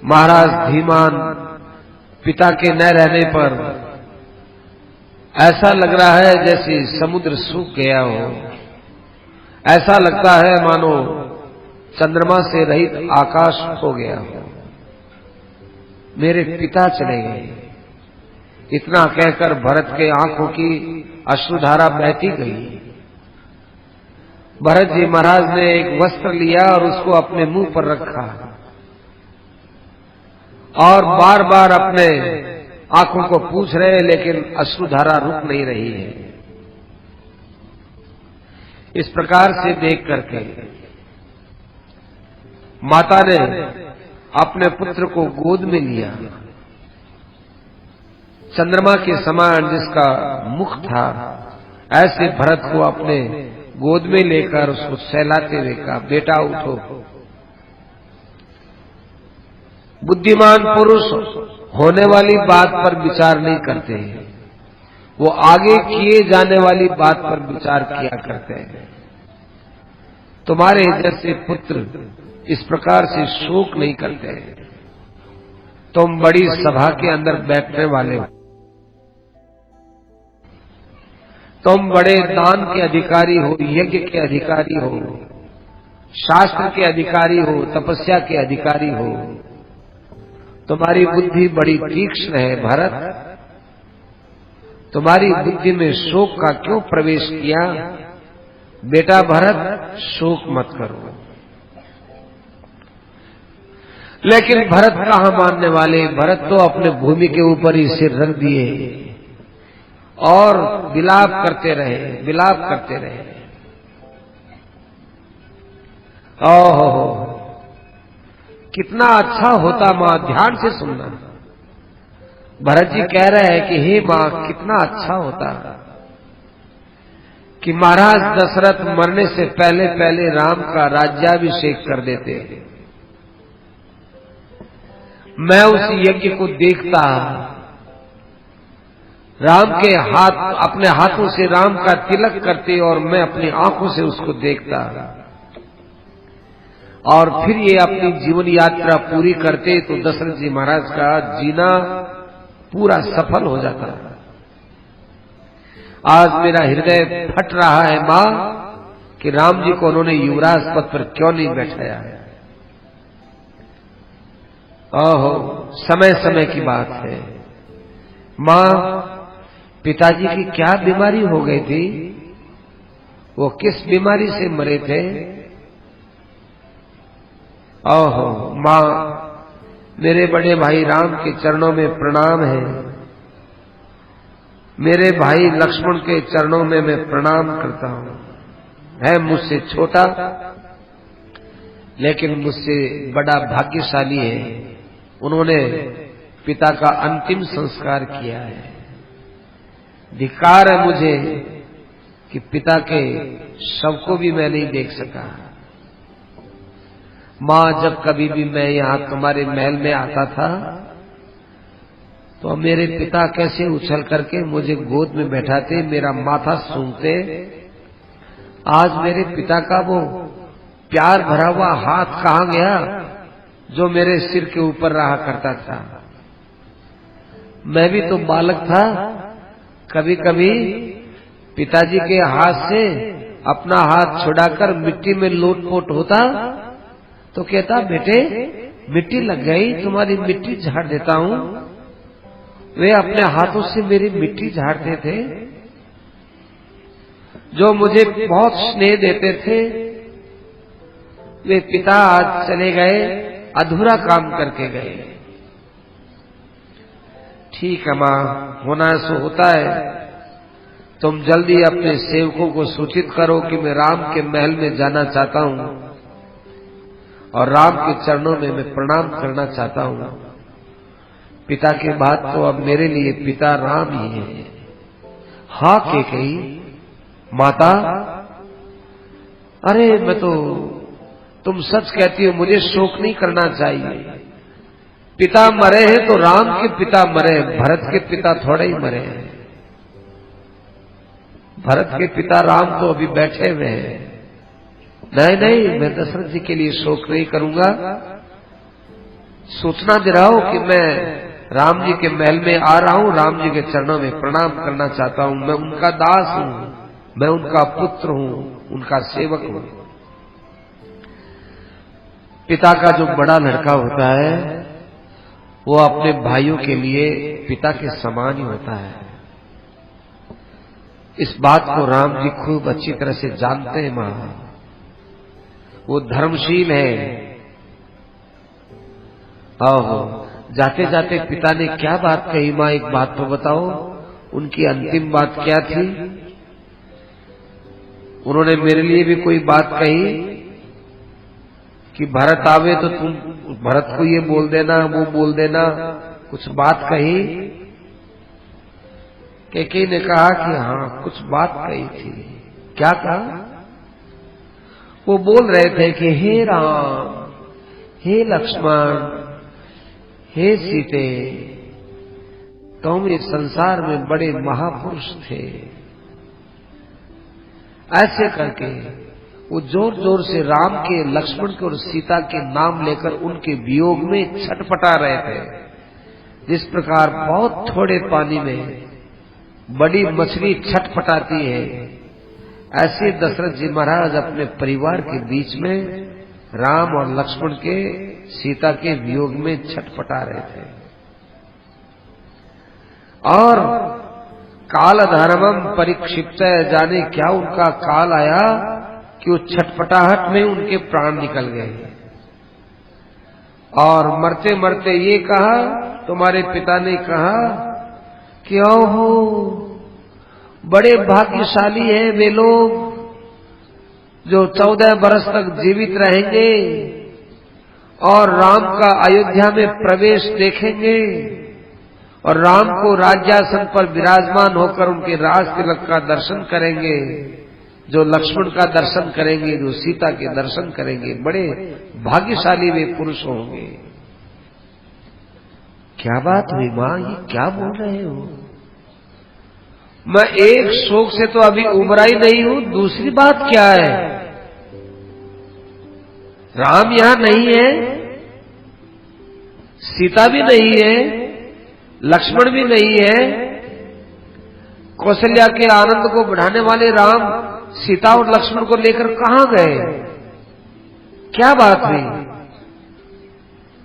महाराज धीमान पिता के न रहने पर ऐसा लग रहा है जैसे समुद्र सूख गया हो। ऐसा लगता है मानो चंद्रमा से रहित आकाश हो गया हो। मेरे पिता चले गए, इतना कहकर भरत के आंखों की अश्रुधारा बहती गई। भरत जी महाराज ने एक वस्त्र लिया और उसको अपने मुंह पर रखा और बार बार अपने आंखों को पूछ रहे, लेकिन अश्रुधारा रुक नहीं रही है। इस प्रकार से देख करके माता ने अपने पुत्र को गोद में लिया। चंद्रमा के समान जिसका मुख था, ऐसे भरत को अपने गोद में लेकर उसको सहलाते हुए कहा, बेटा उठो। बुद्धिमान पुरुष होने वाली बात पर विचार नहीं करते हैं, वो आगे किए जाने वाली बात पर विचार किया करते हैं। तुम्हारे जैसे पुत्र इस प्रकार से शोक नहीं करते हैं। तुम बड़ी सभा के अंदर बैठने वाले हो, तुम बड़े दान के अधिकारी हो, यज्ञ के अधिकारी हो, शास्त्र के अधिकारी हो, तपस्या के अधिकारी हो। तुम्हारी बुद्धि बड़ी तीक्ष्ण है भरत। तुम्हारी बुद्धि में शोक का क्यों प्रवेश किया? बेटा भरत, शोक मत करो। लेकिन भरत कहां मानने वाले। भरत तो अपने भूमि के ऊपर ही सिर रख दिए और विलाप करते रहे, विलाप करते रहे। ओहो, कितना अच्छा होता मां, ध्यान से सुनना। भरत जी कह रहे हैं कि हे मां, कितना अच्छा होता कि महाराज दशरथ मरने से पहले पहले राम का राज्याभिषेक कर देते। मैं उस यज्ञ को देखता, राम के हाथ अपने हाथों से राम का तिलक करते और मैं अपनी आंखों से उसको देखता, और फिर ये अपनी जीवन यात्रा पूरी करते तो दशरथ जी महाराज का जीना पूरा सफल हो जाता। आज मेरा हृदय फट रहा है मां कि राम जी को उन्होंने युवराज पद पर क्यों नहीं बैठाया है। ओहो, समय समय की बात है। मां, पिताजी की क्या बीमारी हो गई थी? वो किस बीमारी से मरे थे? ओहो मां, मेरे बड़े भाई राम के चरणों में प्रणाम है। मेरे भाई लक्ष्मण के चरणों में मैं प्रणाम करता हूं। है मुझसे छोटा लेकिन मुझसे बड़ा भाग्यशाली है। उन्होंने पिता का अंतिम संस्कार किया है। धिक्कार है मुझे कि पिता के शव को भी मैं नहीं देख सका। मां, जब कभी भी मैं यहां तुम्हारे महल में आता था तो मेरे पिता कैसे उछल करके मुझे गोद में बैठाते, मेरा माथा सूंघते। आज मेरे पिता का वो प्यार भरा हुआ हाथ कहां गया जो मेरे सिर के ऊपर रहा करता था। मैं भी तो बालक था, कभी कभी पिताजी के हाथ से अपना हाथ छुड़ाकर मिट्टी में लोटपोट होता तो कहता, बेटे मिट्टी लग गई, तुम्हारी मिट्टी झाड़ देता हूं। वे अपने हाथों से मेरी मिट्टी झाड़ते थे। जो मुझे बहुत स्नेह देते थे, वे पिता आज चले गए, अधूरा काम करके गए। ठीक है मां, होना सो होता है। तुम जल्दी अपने सेवकों को सूचित करो कि मैं राम के महल में जाना चाहता हूं और राम के चरणों में मैं प्रणाम करना चाहता हूं। पिता के बाद तो अब मेरे लिए पिता राम ही है। हाँ के कही माता, अरे मैं तो, तुम सच कहती हो, मुझे शोक नहीं करना चाहिए। पिता मरे हैं तो राम के पिता मरे, भरत के पिता थोड़े ही मरे हैं। भरत के पिता राम तो अभी बैठे हुए हैं। नहीं नहीं, मैं दशरथ जी के लिए शोक नहीं करूंगा। सूचना दे रहा हूं कि मैं राम जी के महल में आ रहा हूं, राम जी के चरणों में प्रणाम करना चाहता हूं। मैं उनका दास हूं, मैं उनका पुत्र हूं, उनका सेवक हूं। पिता का जो बड़ा लड़का होता है वो अपने भाइयों के लिए पिता के समान ही होता है। इस बात को राम जी खूब अच्छी तरह से जानते हैं। मां वो धर्मशील है। आओ, जाते जाते पिता ने क्या बात कही? मां एक बात तो बताओ, उनकी अंतिम बात क्या थी? उन्होंने मेरे लिए भी कोई बात कही कि भरत आवे तो तुम भरत को ये बोल देना, वो बोल देना, कुछ बात कही? कैकेयी ने कहा कि हाँ, कुछ बात कही थी। क्या कहा? वो बोल रहे थे कि हे राम, हे लक्ष्मण, हे सीते, तुम इस संसार में बड़े महापुरुष थे। ऐसे करके वो जोर जोर से राम के, लक्ष्मण के और सीता के नाम लेकर उनके वियोग में छटपटा रहे थे। जिस प्रकार बहुत थोड़े पानी में बड़ी मछली छटपटाती है, ऐसे दशरथ जी महाराज अपने परिवार के बीच में राम और लक्ष्मण के, सीता के वियोग में छटपटा रहे थे। और काल धर्मम परिक्षिप्त, जाने क्या उनका काल आया कि वो छटपटाहट में उनके प्राण निकल गए। और मरते मरते ये कहा, तुम्हारे पिता ने कहा कि ओहो, बड़े भाग्यशाली हैं वे लोग जो 14 बरस तक जीवित रहेंगे और राम का अयोध्या में प्रवेश देखेंगे और राम को राज्यासन पर विराजमान होकर उनके राज तिलक का दर्शन करेंगे, जो लक्ष्मण का दर्शन करेंगे, जो सीता के दर्शन करेंगे। बड़े भाग्यशाली वे पुरुष होंगे। क्या बात हुई मां, ये क्या बोल रहे हो? मैं एक शोक से तो अभी उबरा ही नहीं हूं, दूसरी बात क्या है? राम यहां नहीं है, सीता भी नहीं है, लक्ष्मण भी नहीं है। कौशल्या के आनंद को बढ़ाने वाले राम सीता और लक्ष्मण को लेकर कहां गए? क्या बात हुई?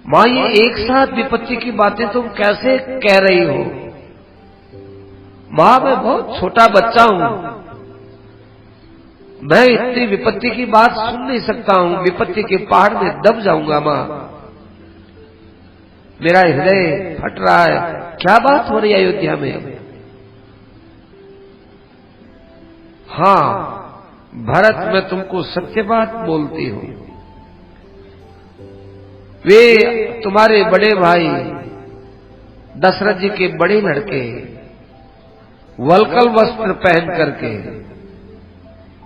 मां, ये एक साथ विपत्ति की बातें तुम कैसे कह रही हो? मां, मैं बहुत छोटा बच्चा हूं, मैं इतनी विपत्ति की बात सुन नहीं सकता हूं। विपत्ति के पहाड़ में दब जाऊंगा मां, मेरा हृदय फट रहा है। क्या बात हो रही है अयोध्या में? हाँ भरत, मैं तुमको सत्य बात बोलती हूं। वे तुम्हारे बड़े भाई दशरथ जी के बड़े लड़के वल्कल वस्त्र पहन करके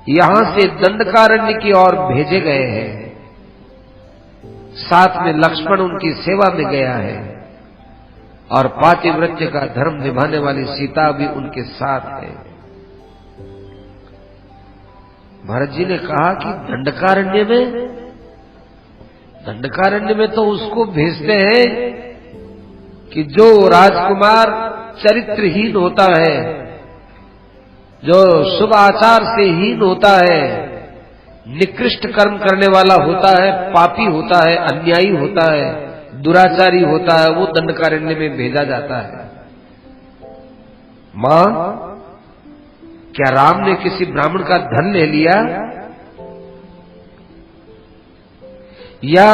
यहां से दंडकारण्य की ओर भेजे गए हैं। साथ में लक्ष्मण उनकी सेवा में गया है और पातिव्रत्य का धर्म निभाने वाली सीता भी उनके साथ है। भरत जी ने कहा कि दंडकारण्य में तो उसको भेजते हैं कि जो राजकुमार चरित्रहीन होता है, जो शुभ आचार से हीन होता है, निकृष्ट कर्म करने वाला होता है, पापी होता है, अन्यायी होता है, दुराचारी होता है, वो दंडकारण्य में भेजा जाता है। मां, क्या राम ने किसी ब्राह्मण का धन ले लिया या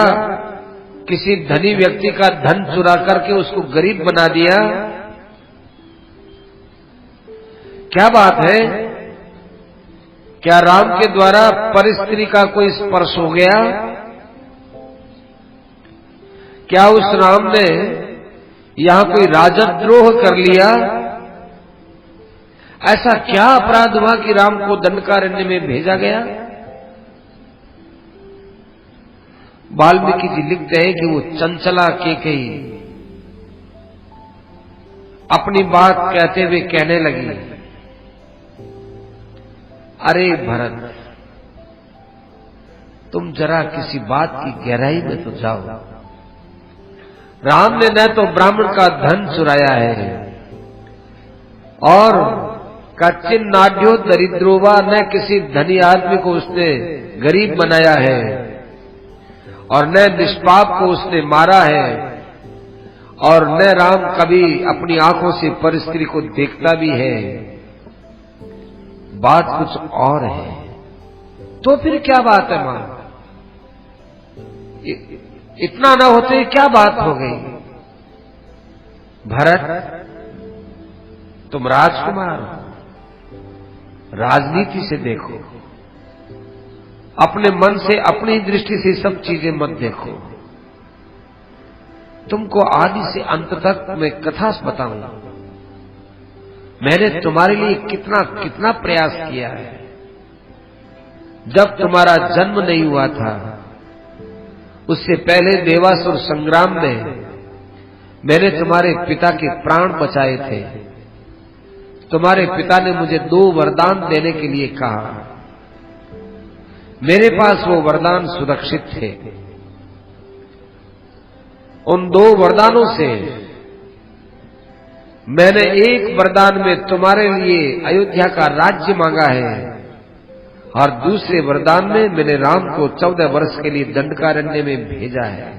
किसी धनी व्यक्ति का धन चुरा करके उसको गरीब बना दिया? क्या बात है? क्या राम के द्वारा परस्त्री का कोई स्पर्श हो गया? क्या उस राम ने यहां कोई राजद्रोह कर लिया? ऐसा क्या अपराध हुआ कि राम को दंडकारण्य में भेजा गया? वाल्मीकि जी लिखते हैं कि वो चंचला कैकेयी अपनी बात कहते हुए कहने लगी, अरे भरत, तुम जरा किसी बात की गहराई में तो जाओ। राम ने न तो ब्राह्मण का धन चुराया है और कच्चिन नाड्यो दरिद्रोवा, न किसी धनी आदमी को उसने गरीब बनाया है और न निष्पाप को उसने मारा है और न राम कभी अपनी आंखों से परस्त्री को देखता भी है। बात कुछ और है। तो फिर क्या बात है मां? इतना ना होते क्या बात हो गई? भरत, तुम राजकुमार हो, राजनीति से देखो, अपने मन से अपनी दृष्टि से सब चीजें मत देखो। तुमको आदि से अंत तक मैं कथा बताऊंगा। मैंने तुम्हारे लिए कितना कितना प्रयास किया है। जब तुम्हारा जन्म नहीं हुआ था, उससे पहले देवासुर संग्राम में मैंने तुम्हारे पिता के प्राण बचाए थे। तुम्हारे पिता ने मुझे 2 वरदान देने के लिए कहा। मेरे पास वो वरदान सुरक्षित थे। उन 2 वरदानों से मैंने एक वरदान में तुम्हारे लिए अयोध्या का राज्य मांगा है और दूसरे वरदान में मैंने राम को 14 वर्ष के लिए दंडकारण्य में भेजा है।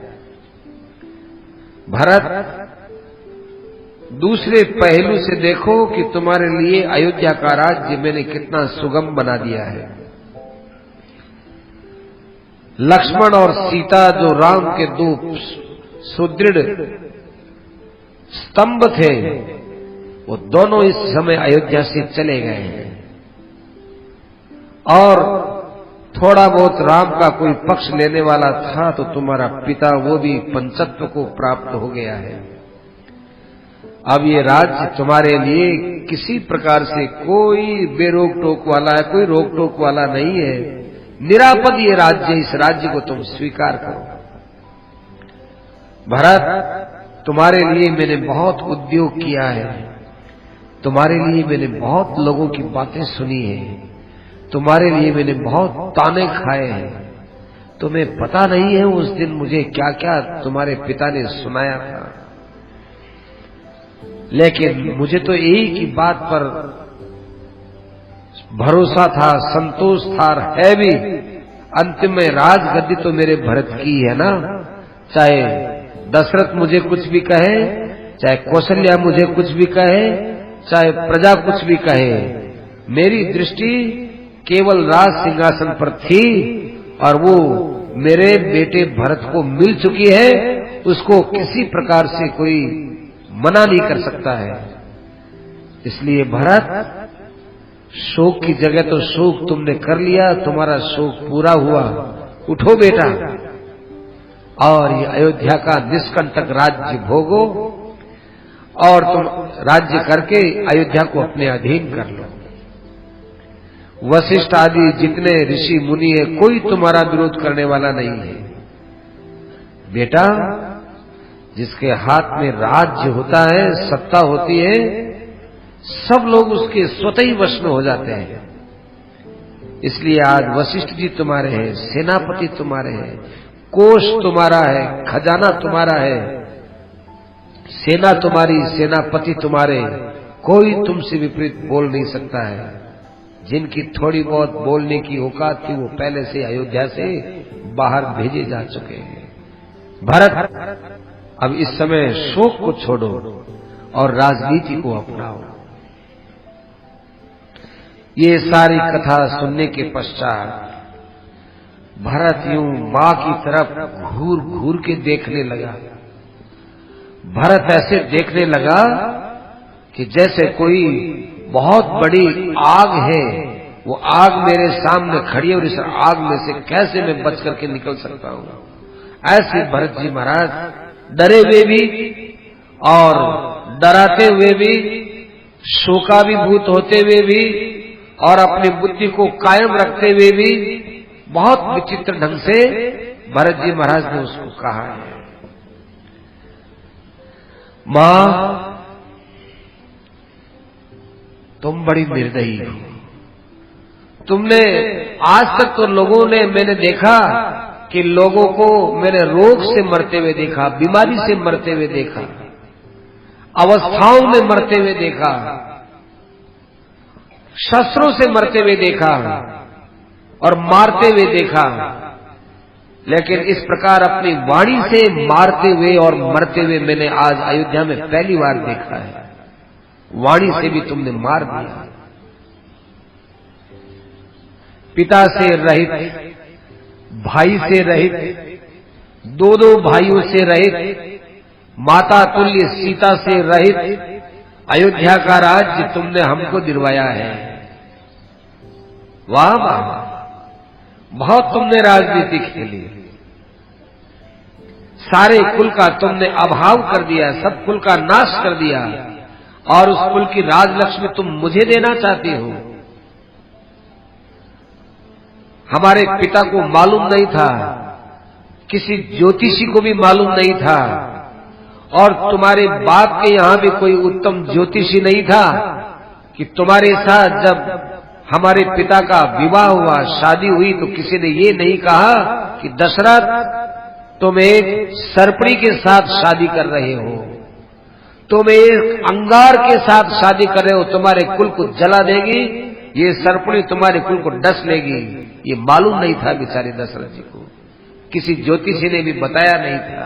भरत, दूसरे पहलू से देखो कि तुम्हारे लिए अयोध्या का राज्य मैंने कितना सुगम बना दिया है। लक्ष्मण और सीता जो राम के 2 सुदृढ़ स्तंभ थे, वो दोनों इस समय अयोध्या से चले गए हैं और थोड़ा बहुत राम का कोई पक्ष लेने वाला था तो तुम्हारा पिता वो भी पंचत्व को प्राप्त हो गया है। अब ये राज्य तुम्हारे लिए किसी प्रकार से कोई बेरोक टोक वाला है, कोई रोक टोक वाला नहीं है। निरापद ये राज्य, इस राज्य को तुम स्वीकार करो। भरत, तुम्हारे लिए मैंने बहुत उद्योग किया है, तुम्हारे लिए मैंने बहुत लोगों की बातें सुनी है, तुम्हारे लिए मैंने बहुत ताने खाए हैं। तुम्हें पता नहीं है उस दिन मुझे क्या क्या तुम्हारे पिता ने सुनाया था, लेकिन मुझे तो एक ही बात पर भरोसा था, संतोष था, है भी। अंतिम में राजगद्दी तो मेरे भरत की है ना। चाहे दशरथ मुझे कुछ भी कहे, चाहे कौशल्या मुझे कुछ भी कहे, चाहे प्रजा कुछ भी कहे, मेरी दृष्टि केवल राज सिंहासन पर थी और वो मेरे बेटे भरत को मिल चुकी है। उसको किसी प्रकार से कोई मना नहीं कर सकता है। इसलिए भरत, शोक की जगह तो शोक तुमने कर लिया, तुम्हारा शोक पूरा हुआ। उठो बेटा और ये अयोध्या का निष्कंटक राज्य भोगो और तुम राज्य करके अयोध्या को अपने अधीन कर लो। वशिष्ठ आदि जितने ऋषि मुनि है, कोई तुम्हारा विरोध करने वाला नहीं है। बेटा, जिसके हाथ में राज्य होता है, सत्ता होती है, सब लोग उसके स्वतः ही वश में हो जाते हैं। इसलिए आज वशिष्ठ जी तुम्हारे हैं, सेनापति तुम्हारे हैं, कोष तुम्हारा है, खजाना तुम्हारा है, सेना तुम्हारी, सेनापति तुम्हारे, कोई तुमसे विपरीत बोल नहीं सकता है। जिनकी थोड़ी बहुत बोलने की औकात थी वो पहले से अयोध्या से बाहर भेजे जा चुके हैं। भरत, अब इस समय शोक को छोड़ो और राजनीति को अपनाओ। ये सारी कथा सुनने के पश्चात भरत यूं मां की तरफ घूर घूर के देखने लगा। भरत ऐसे देखने लगा कि जैसे कोई बहुत बड़ी आग है, वो आग मेरे सामने खड़ी है और इस आग में से कैसे मैं बच करके निकल सकता हूं। ऐसे भरत जी महाराज डरे हुए भी और डराते हुए भी, शोकाभिभूत होते हुए भी और अपनी बुद्धि को कायम रखते हुए भी बहुत विचित्र ढंग से भरत जी महाराज ने उसको कहा है, मां तुम बड़ी निर्दयी हो। तुमने आज तक तो लोगों ने, मैंने देखा कि लोगों को मैंने रोग से मरते हुए देखा, बीमारी से मरते हुए देखा, अवस्थाओं में मरते हुए देखा, शस्त्रों से मरते हुए देखा और मारते हुए देखा, लेकिन इस प्रकार अपनी वाणी से मारते हुए और मरते हुए मैंने आज अयोध्या में पहली बार देखा है। वाणी से भी तुमने मार दिया। पिता से रहित, भाई से रहित, दो भाइयों से रहित, माता तुल्य सीता से रहित अयोध्या का राज्य तुमने हमको दिलवाया है। वाह वाह, बहुत तुमने राजनीति खेली, सारे कुल का तुमने अभाव कर दिया, सब कुल का नाश कर दिया, और उस कुल की राजलक्ष्मी तुम मुझे देना चाहती हो। हमारे पिता को मालूम नहीं था, किसी ज्योतिषी को भी मालूम नहीं था, और तुम्हारे बाप के यहां भी कोई उत्तम ज्योतिषी नहीं था कि तुम्हारे साथ जब हमारे पिता का विवाह हुआ, शादी हुई, तो किसी ने ये नहीं कहा कि दशरथ तुम एक सर्पणी के साथ शादी कर रहे हो, तुम एक अंगार के साथ शादी कर रहे हो, तुम्हारे कुल को जला देगी, ये सर्पणी तुम्हारे कुल को डस लेगी। ये मालूम नहीं था बेचारे दशरथ जी को, किसी ज्योतिषी ने भी बताया नहीं था।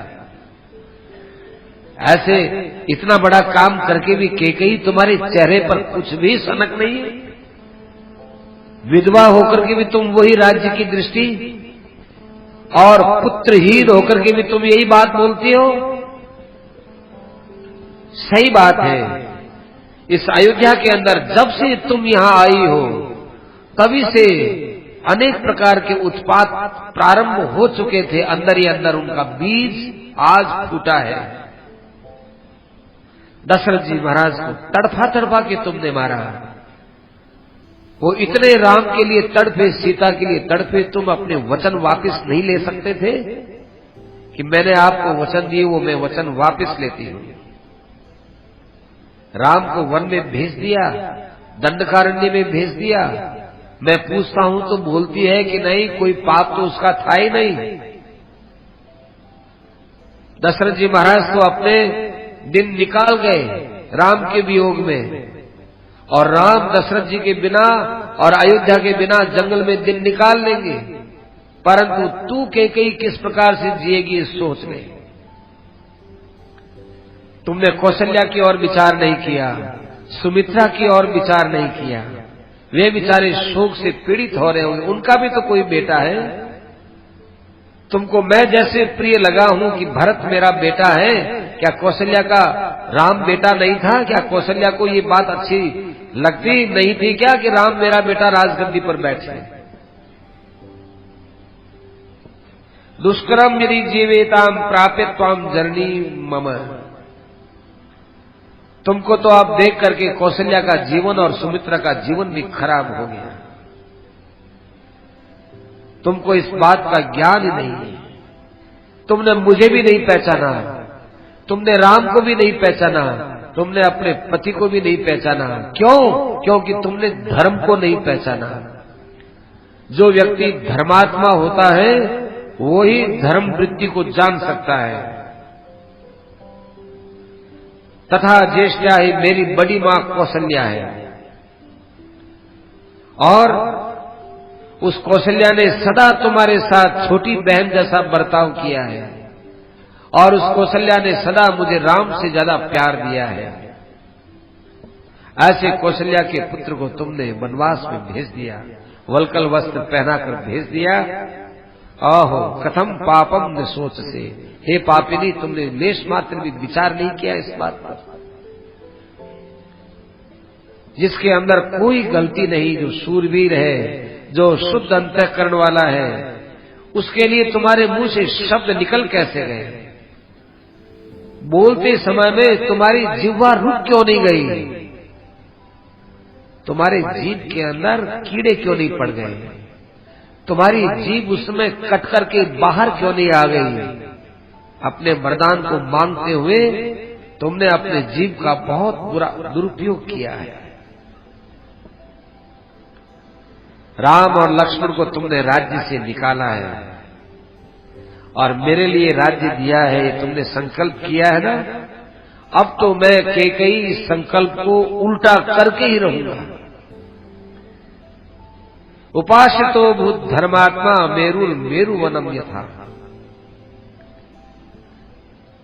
ऐसे इतना बड़ा काम करके भी केकई तुम्हारे चेहरे पर कुछ भी सनक नहीं है। विधवा होकर के भी तुम वही राज्य की दृष्टि, और पुत्रहीन होकर के भी तुम यही बात बोलती हो। सही बात है, इस अयोध्या के अंदर जब से तुम यहां आई हो तभी से अनेक प्रकार के उत्पात प्रारंभ हो चुके थे, अंदर ही अंदर उनका बीज आज फूटा है। दशरथ जी महाराज को तड़फा तड़फा के तुमने मारा, वो इतने राम के लिए तड़फे, सीता के लिए तड़फे, तुम अपने वचन वापस नहीं ले सकते थे कि मैंने आपको वचन दिए, वो मैं वचन वापस लेती हूं। राम को वन में भेज दिया, दंडकारण्य में भेज दिया, मैं पूछता हूं तो बोलती है कि नहीं, कोई पाप तो उसका था ही नहीं। दशरथ जी महाराज तो अपने दिन निकाल गए राम के वियोग में, और राम दशरथ जी के बिना और अयोध्या के बिना जंगल में दिन निकाल लेंगे, परंतु तू कैकेयी किस प्रकार से जिएगी सोच ले। तुमने कौशल्या की ओर विचार नहीं किया, सुमित्रा की ओर विचार नहीं किया, वे बेचारे शोक से पीड़ित हो रहे होंगे, उनका भी तो कोई बेटा है। तुमको मैं जैसे प्रिय लगा हूं कि भरत मेरा बेटा है, क्या कौशल्या का राम बेटा नहीं था? क्या कौशल्या को ये बात अच्छी लगती नहीं थी क्या कि राम मेरा बेटा राजगद्दी पर बैठे? दुष्करम यदि जीवेताम प्राप्यत्वाम जननी मम। तुमको तो आप देख करके कौशल्या का जीवन और सुमित्रा का जीवन भी खराब हो गया। तुमको इस बात का ज्ञान ही नहीं है। तुमने मुझे भी नहीं पहचाना, तुमने राम को भी नहीं पहचाना, तुमने अपने पति को भी नहीं पहचाना। क्यों? क्योंकि तुमने धर्म को नहीं पहचाना। जो व्यक्ति धर्मात्मा होता है वो ही धर्म वृत्ति को जान सकता है। तथा ज्येष्ठा ही मेरी बड़ी मां कौशल्या है, और उस कौशल्या ने सदा तुम्हारे साथ छोटी बहन जैसा बर्ताव किया है, और उस कौशल्या ने सदा मुझे राम से ज्यादा प्यार दिया है। ऐसे कौशल्या के पुत्र को तुमने वनवास में भेज दिया, वल्कल वस्त्र पहनाकर भेज दिया। आहो कथम पापम न सोच से, हे पापिनी, तुमने लेश मात्र भी विचार नहीं किया इस बात पर। जिसके अंदर कोई गलती नहीं, जो शूरवीर है, जो शुद्ध अंतःकरण वाला है, उसके लिए तुम्हारे मुंह से शब्द निकल कैसे गए? बोलते समय में तुम्हारी जिह्वा रुक क्यों नहीं गई? तुम्हारे जीभ के अंदर कीड़े क्यों नहीं पड़ गए? तुम्हारी जीभ उसमें कट करके बाहर क्यों नहीं आ गई? अपने वरदान को मांगते हुए तुमने अपने जीभ का बहुत बुरा दुरुपयोग किया है। राम और लक्ष्मण को तुमने राज्य से निकाला है, और मेरे लिए राज्य दिया है, तुमने संकल्प किया है ना, अब तो मैं कैकेयी इस संकल्प को उल्टा करके ही रहूंगा। उपासितो भूत धर्मात्मा मेरुर मेरु वनम यथा।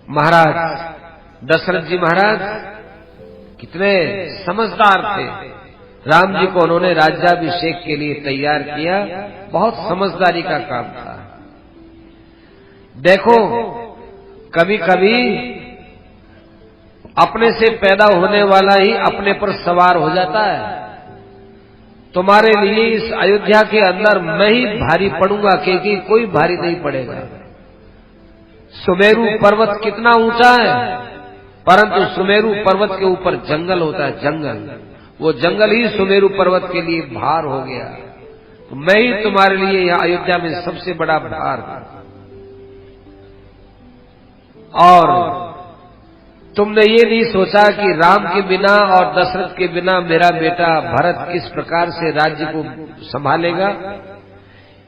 महाराज दशरथ जी महाराज कितने समझदार थे। राम जी को उन्होंने राज्याभिषेक के लिए तैयार किया, बहुत समझदारी का काम था। देखो कभी कभी अपने से पैदा होने वाला ही अपने पर सवार हो जाता है। तुम्हारे लिए इस अयोध्या के अंदर मैं ही भारी पड़ूंगा, क्योंकि कोई भारी नहीं पड़ेगा। सुमेरु पर्वत कितना ऊंचा है, परंतु सुमेरु पर्वत के ऊपर जंगल होता है, जंगल। वो जंगल ही सुमेरु पर्वत के लिए भार हो गया। तो मैं ही तुम्हारे लिए यहां अयोध्या में सबसे बड़ा भार हूं। और तुमने ये नहीं सोचा कि राम के बिना और दशरथ के बिना मेरा बेटा भरत किस प्रकार से राज्य को संभालेगा।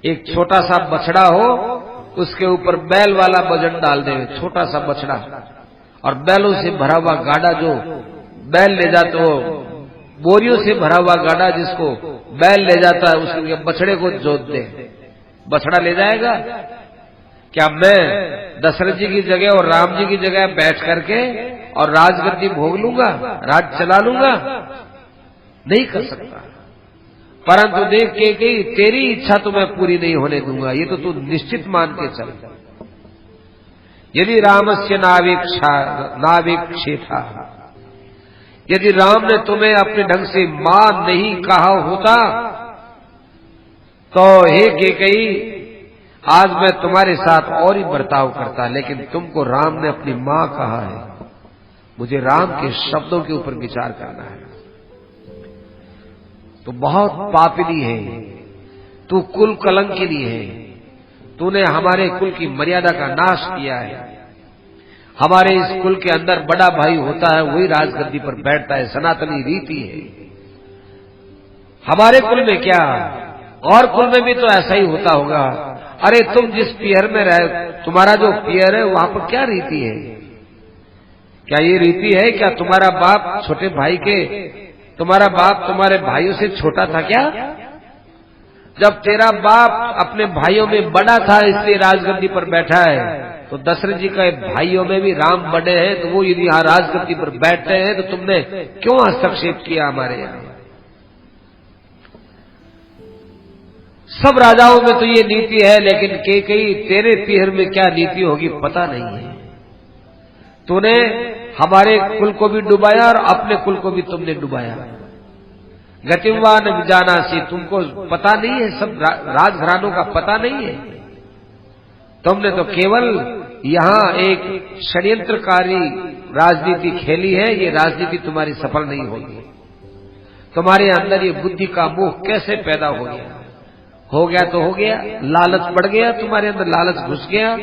एक छोटा सा बछड़ा हो, उसके ऊपर बैल वाला वजन डाल दे, छोटा सा बछड़ा, और बैलों से भरा हुआ गाड़ा, जो बैल ले जाते हो, बोरियों से भरा हुआ गाड़ा जिसको बैल ले जाता है, उसके बछड़े को जोत दे, बछड़ा ले जाएगा। क्या मैं दशरथ जी की जगह और राम जी की जगह बैठ करके और राजगद्दी भोग लूंगा, राज चला लूंगा? नहीं कर सकता। परंतु देख के कि तेरी इच्छा तो मैं पूरी नहीं होने दूंगा, ये तो तू निश्चित मान के चल। यदि रामस्य नावेक्षेथा, यदि राम ने तुम्हें अपने ढंग से मां नहीं कहा होता तो हे कैकेयी आज मैं तुम्हारे साथ और ही बर्ताव करता, लेकिन तुमको राम ने अपनी मां कहा है। मुझे राम के शब्दों के ऊपर विचार करना है। तो बहुत पापिनी है तू, कुल कलंकिनी है, तूने हमारे कुल की मर्यादा का नाश किया है। हमारे इस कुल के अंदर बड़ा भाई होता है, वही राजगद्दी पर बैठता है, सनातनी रीति है। हमारे कुल में क्या, और कुल में भी तो ऐसा ही होता होगा। अरे तुम जिस पियर में रहे, तुम्हारा जो पियर है वहां पर क्या रीति है? क्या ये रीति है? क्या तुम्हारा बाप छोटे भाई के, तुम्हारा बाप तुम्हारे भाइयों से छोटा था क्या? जब तेरा बाप अपने भाइयों में बड़ा था इसलिए राजगद्दी पर बैठा है, तो दशरथ जी के भाइयों में भी राम बड़े हैं, तो वो यदि यहाँ राजगद्दी पर बैठते हैं तो तुमने क्यों हस्तक्षेप किया हमारे यहाँ? सब राजाओं में तो ये नीति है, लेकिन कैकेयी तेरे पीहर में क्या नीति होगी पता नहीं है। तूने हमारे कुल को भी डुबाया और अपने कुल को भी तुमने डुबाया। गतिवान विजानासी, तुमको पता नहीं है, सब राजघरानों का पता नहीं है। तुमने तो केवल यहाँ एक षड्यंत्रकारी राजनीति खेली है। ये राजनीति तुम्हारी सफल नहीं होगी। तुम्हारे अंदर ये बुद्धि का मोह कैसे पैदा हो गया? हो गया तो हो गया, लालच बढ़ गया, तुम्हारे अंदर लालच घुस गया,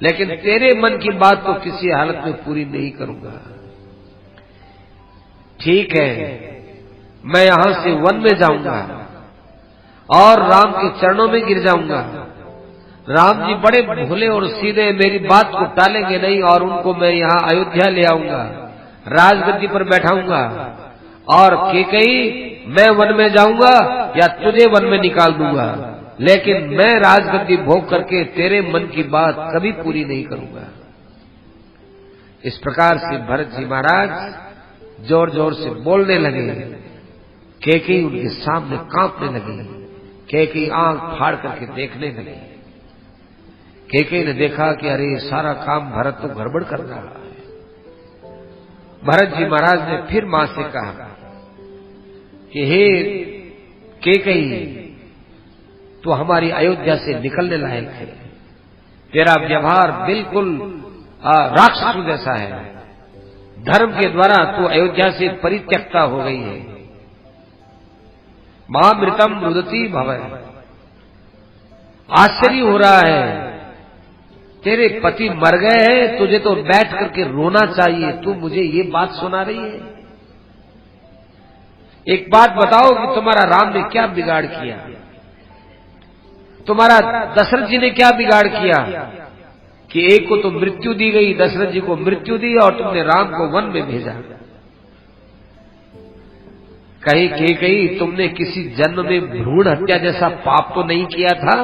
लेकिन तेरे मन की बात तो किसी हालत में पूरी नहीं करूंगा। ठीक है, मैं यहां से वन में जाऊंगा और राम के चरणों में गिर जाऊंगा। राम जी बड़े भोले और सीधे, मेरी बात को टालेंगे नहीं, और उनको मैं यहां अयोध्या ले आऊंगा, राजगद्दी पर बैठाऊंगा। और कैकेयी मैं वन में जाऊंगा या तुझे वन में निकाल दूंगा, लेकिन मैं राजगद्दी भोग करके तेरे मन की बात कभी पूरी नहीं करूंगा। इस प्रकार से भरत जी महाराज जोर जोर से बोलने लगे। कैकेयी उनके सामने कांपने लगी। कैकेयी आंख फाड़ करके देखने लगी। कैकेयी ने देखा कि अरे सारा काम भरत तो गड़बड़ कर रहा है। भरत जी महाराज ने फिर मां से कहा कि हे कैकेयी, तू हमारी अयोध्या से निकलने लायक है। तेरा व्यवहार बिल्कुल राक्षस जैसा है। धर्म के द्वारा तू अयोध्या से परित्यक्ता हो गई है। महामृतम रुदती भवय, आश्चर्य हो रहा है, तेरे पति मर गए हैं, तुझे तो बैठ करके रोना चाहिए, तू मुझे ये बात सुना रही है। एक बात बताओ कि तुम्हारा राम ने क्या बिगाड़ किया, तुम्हारा दशरथ जी ने क्या बिगाड़ किया? कि एक को तो मृत्यु दी गई, दशरथ जी को मृत्यु दी, और तुमने राम को वन में भेजा। कही तुमने किसी जन्म में भ्रूण हत्या जैसा पाप तो नहीं किया था?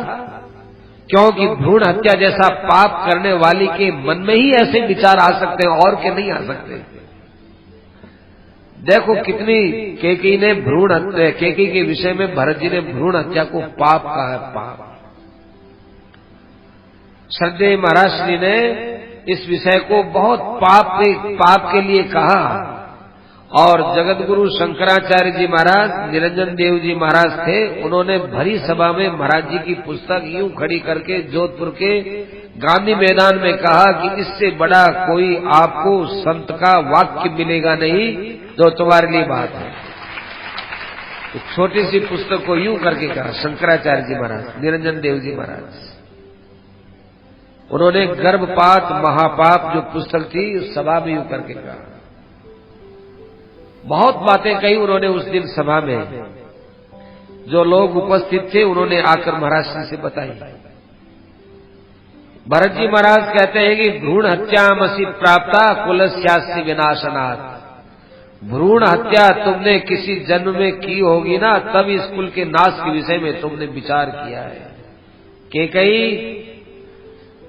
क्योंकि भ्रूण हत्या जैसा पाप करने वाली के मन में ही ऐसे विचार आ सकते हैं, और के नहीं आ सकते। देखो कितनी कैकेयी ने भ्रूण हत्या, कैकेयी के विषय में भरत जी ने भ्रूण हत्या को पाप कहा है, पाप। श्रद्धेय महाराज श्री ने इस विषय को बहुत पाप के लिए कहा, और जगतगुरु शंकराचार्य जी महाराज, निरंजन देव जी महाराज थे, उन्होंने भरी सभा में महाराज जी की पुस्तक यूं खड़ी करके जोधपुर के गांधी मैदान में कहा कि इससे बड़ा कोई आपको संत का वाक्य मिलेगा नहीं जो तुम्हारे लिए बात है। तो छोटी सी पुस्तक को यूं करके कहा शंकराचार्य जी महाराज, निरंजन देव जी महाराज। उन्होंने गर्भपात महापाप जो पुस्तक थी उस सभा में यूं करके कहा। बहुत बातें कही उन्होंने उस दिन सभा में। जो लोग उपस्थित थे उन्होंने आकर महाराज जी से बताई। भरत जी महाराज कहते हैं कि भ्रूण हत्यामसि प्राप्ता कुलस्यास्य विनाशनात्। भ्रूण हत्या तुमने किसी जन्म में की होगी ना, तब इस कुल के नाश के विषय में तुमने विचार किया है। कैकेयी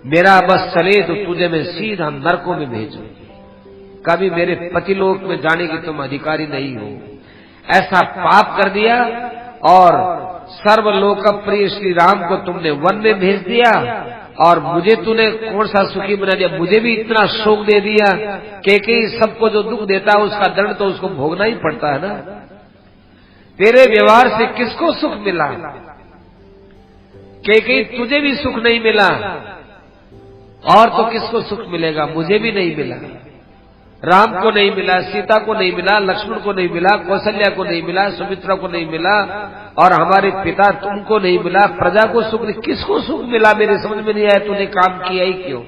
मेरा बस चले तो तुझे मैं सीधा नरकों में भेजूंगी, कभी मेरे पतिलोक में जाने की तुम अधिकारी नहीं हो। ऐसा पाप कर दिया, और सर्वलोकप्रिय श्री राम को तुमने वन में भेज दिया, और मुझे तूने कौन सा सुखी बना दिया, मुझे भी इतना शोक दे दिया। कैकेयी सबको जो दुख देता है उसका दंड तो उसको भोगना ही पड़ता है ना। तेरे व्यवहार से किसको सुख मिला? कैकेयी तुझे भी सुख नहीं मिला, और तो किसको सुख मिलेगा? मुझे भी नहीं मिला, राम को नहीं मिला, सीता को नहीं मिला, लक्ष्मण को नहीं मिला, कौशल्या को नहीं मिला, सुमित्रा को नहीं मिला, और हमारे पिता तुमको नहीं मिला, प्रजा को सुख नहीं। किसको सुख मिला? मेरे समझ में नहीं आया, तूने काम किया ही क्यों?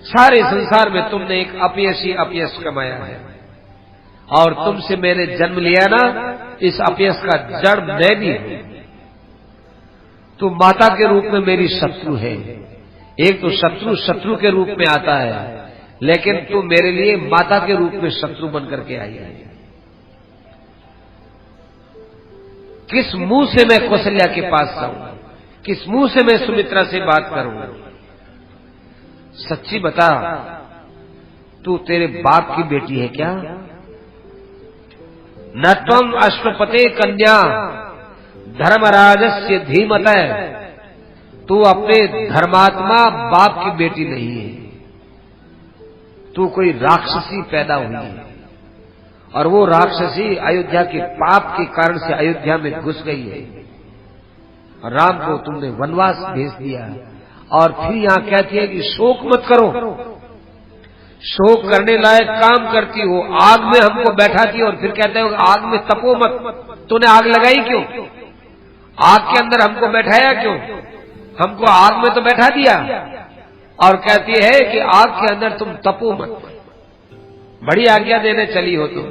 सारे संसार में तुमने एक अपयश कमाया है, और तुमसे मैंने जन्म लिया ना, इस अपयश का जड़ मैं भी हूं। तू माता के रूप में मेरी शत्रु है। एक तो शत्रु के रूप में आता है, लेकिन तू मेरे लिए माता के रूप में शत्रु बन करके आई है। किस मुंह से मैं कौशल्या के पास जाऊं? किस मुंह से मैं सुमित्रा से बात करूं? सच्ची बता, तू तेरे बाप की बेटी है क्या? न त्वं अश्वपते कन्या धर्मराजस्य धीमतः। तू अपने धर्मात्मा बाप की बेटी नहीं है, तू कोई राक्षसी पैदा हुई है, और वो राक्षसी अयोध्या के पाप के कारण से अयोध्या में घुस गई है, और राम को तुमने वनवास भेज दिया। और फिर यहां कहती है कि शोक मत करो। शोक करने लायक काम करती हो, आग में हमको बैठाती हो, और फिर कहते हो आग में तपो मत। तूने आग लगाई क्यों? आग के अंदर हमको बैठाया क्यों? हमको आग में तो बैठा दिया, और कहती है कि आग के अंदर तुम तपो मत। बड़ी आज्ञा देने चली हो तुम।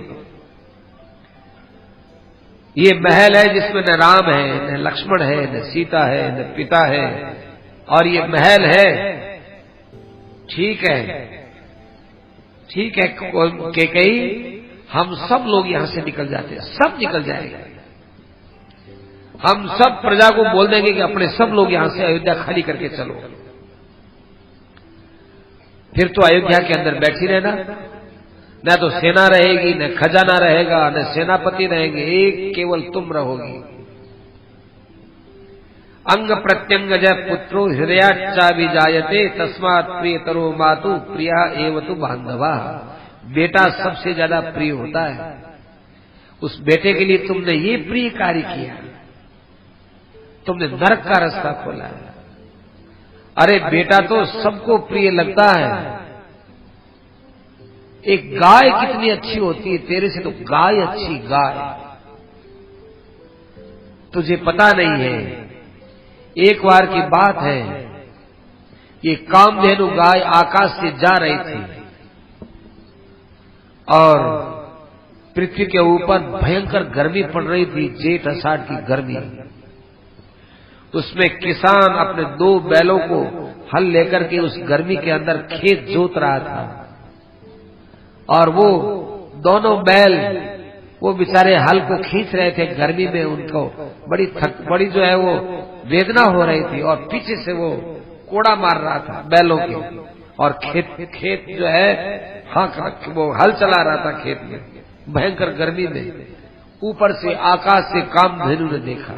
ये महल है जिसमें न राम है, न लक्ष्मण है, न सीता है, न पिता है, और ये महल है। ठीक है, ठीक है कैकेयी, हम सब लोग यहां से निकल जाते हैं, सब निकल जाएंगे। हम सब प्रजा को बोल देंगे कि अपने सब लोग यहां से अयोध्या खाली करके चलो। फिर तो अयोध्या के अंदर बैठी रहना, न तो सेना रहेगी, न खजाना रहेगा, न सेनापति रहेंगे, एक केवल तुम रहोगी। अंग प्रत्यंगज पुत्रो हृदयाच्चा विजायते तस्मात् प्रियतरो मातु प्रिया एवतु बांधवा। बेटा सबसे ज्यादा प्रिय होता है। उस बेटे के लिए तुमने ये प्रिय कार्य किया, तुमने नरक का रास्ता खोला है। अरे बेटा तो सबको प्रिय लगता है। एक गाय कितनी अच्छी होती है, तेरे से तो गाय अच्छी गाय। तुझे पता नहीं है, एक बार की बात है, ये कामधेनु गाय आकाश से जा रही थी, और पृथ्वी के ऊपर भयंकर गर्मी पड़ रही थी, जेठ आषाढ़ की गर्मी। उसमें किसान अपने 2 बैलों को हल लेकर के उस गर्मी के अंदर खेत जोत रहा था और वो दोनों बैल वो बेचारे हल को खींच रहे थे गर्मी में, उनको बड़ी जो है वो वेदना हो रही थी और पीछे से वो कोड़ा मार रहा था बैलों के और खेत जो है वो हल चला रहा था खेत में भयंकर गर्मी में। ऊपर से आकाश से कामधेनु ने देखा